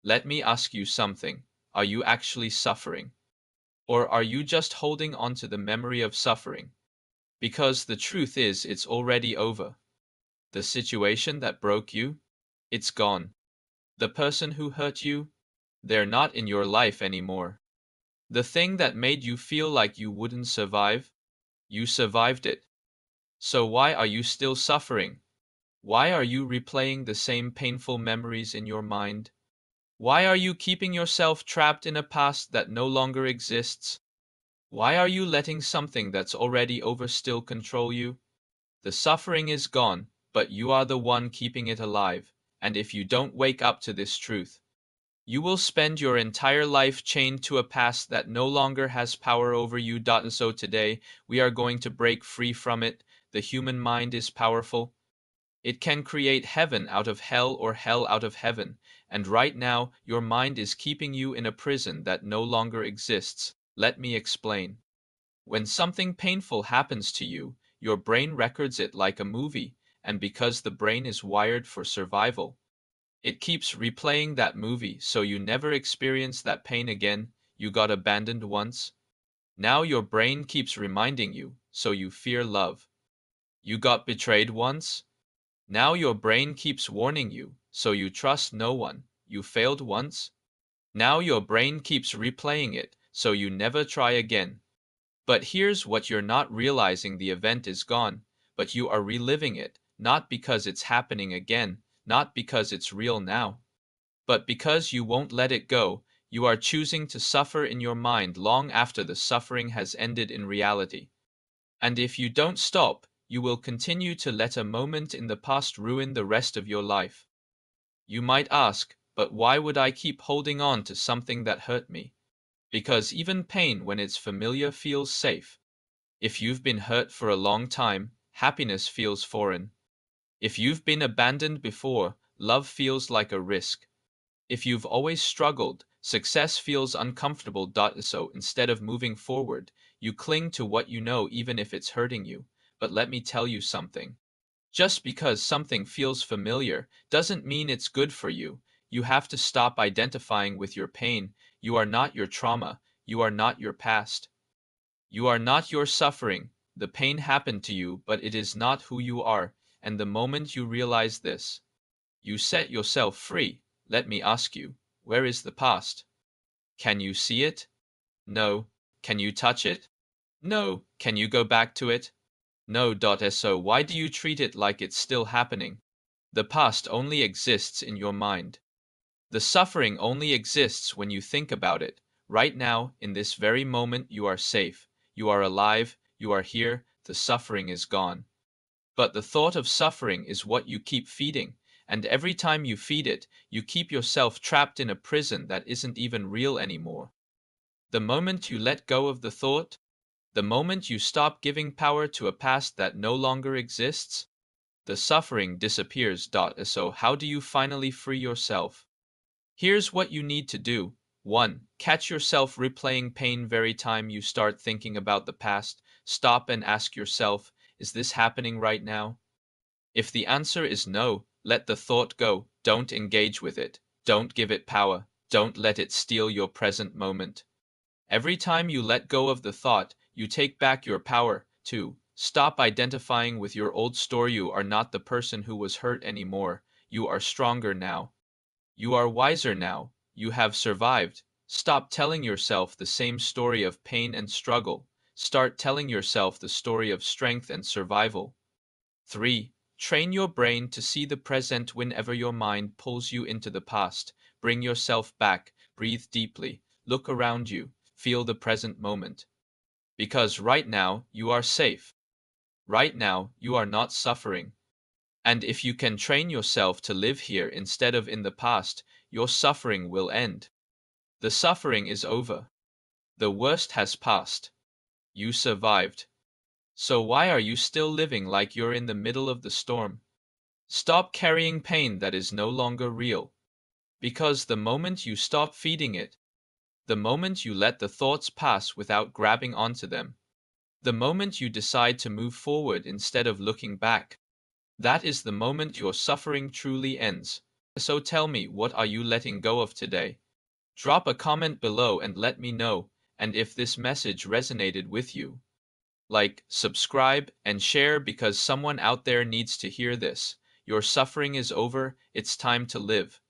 Let me ask you something. Are you actually suffering? Or are you just holding on to the memory of suffering? Because the truth is, it's already over. The situation that broke you, it's gone. The person who hurt you, they're not in your life anymore. The thing that made you feel like you wouldn't survive, you survived it. So why are you still suffering? Why are you replaying the same painful memories in your mind? Why are you keeping yourself trapped in a past that no longer exists? Why are you letting something that's already over still control you? The suffering is gone, but you are the one keeping it alive, and if you don't wake up to this truth, you will spend your entire life chained to a past that no longer has power over you. And so today, we are going to break free from it. The human mind is powerful. It can create heaven out of hell or hell out of heaven, and right now, your mind is keeping you in a prison that no longer exists. Let me explain. When something painful happens to you, your brain records it like a movie, and because the brain is wired for survival, it keeps replaying that movie so you never experience that pain again. You got abandoned once. Now your brain keeps reminding you, so you fear love. You got betrayed once. Now your brain keeps warning you, so you trust no one. You failed once. Now your brain keeps replaying it, so you never try again. But here's what you're not realizing: the event is gone, but you are reliving it, not because it's happening again, not because it's real now, but because you won't let it go. You are choosing to suffer in your mind long after the suffering has ended in reality. And if you don't stop, you will continue to let a moment in the past ruin the rest of your life. You might ask, but why would I keep holding on to something that hurt me? Because even pain, when it's familiar, feels safe. If you've been hurt for a long time, happiness feels foreign. If you've been abandoned before, love feels like a risk. If you've always struggled, success feels uncomfortable. So instead of moving forward, you cling to what you know even if it's hurting you. But let me tell you something. Just because something feels familiar doesn't mean it's good for you. You have to stop identifying with your pain. You are not your trauma. You are not your past. You are not your suffering. The pain happened to you, but it is not who you are. And the moment you realize this, you set yourself free. Let me ask you, where is the past? Can you see it? No. Can you touch it? No. Can you go back to it? No. So why do you treat it like it's still happening? The past only exists in your mind. The suffering only exists when you think about it. Right now, in this very moment, you are safe. You are alive. You are here. The suffering is gone. But the thought of suffering is what you keep feeding. And every time you feed it, you keep yourself trapped in a prison that isn't even real anymore. The moment you let go of the thought, the moment you stop giving power to a past that no longer exists, the suffering disappears. So, how do you finally free yourself? Here's what you need to do. 1. Catch yourself replaying pain every time you start thinking about the past. Stop and ask yourself, is this happening right now? If the answer is no, let the thought go. Don't engage with it. Don't give it power. Don't let it steal your present moment. Every time you let go of the thought, you take back your power. 2. Stop identifying with your old story. You are not the person who was hurt anymore. You are stronger now. You are wiser now. You have survived. Stop telling yourself the same story of pain and struggle. Start telling yourself the story of strength and survival. 3. Train your brain to see the present whenever your mind pulls you into the past. Bring yourself back. Breathe deeply. Look around you. Feel the present moment. Because right now, you are safe. Right now, you are not suffering. And if you can train yourself to live here instead of in the past, your suffering will end. The suffering is over. The worst has passed. You survived. So why are you still living like you're in the middle of the storm? Stop carrying pain that is no longer real. Because the moment you stop feeding it, the moment you let the thoughts pass without grabbing onto them, the moment you decide to move forward instead of looking back, that is the moment your suffering truly ends. So tell me, what are you letting go of today? Drop a comment below and let me know, and if this message resonated with you, like, subscribe, and share because someone out there needs to hear this. Your suffering is over, it's time to live.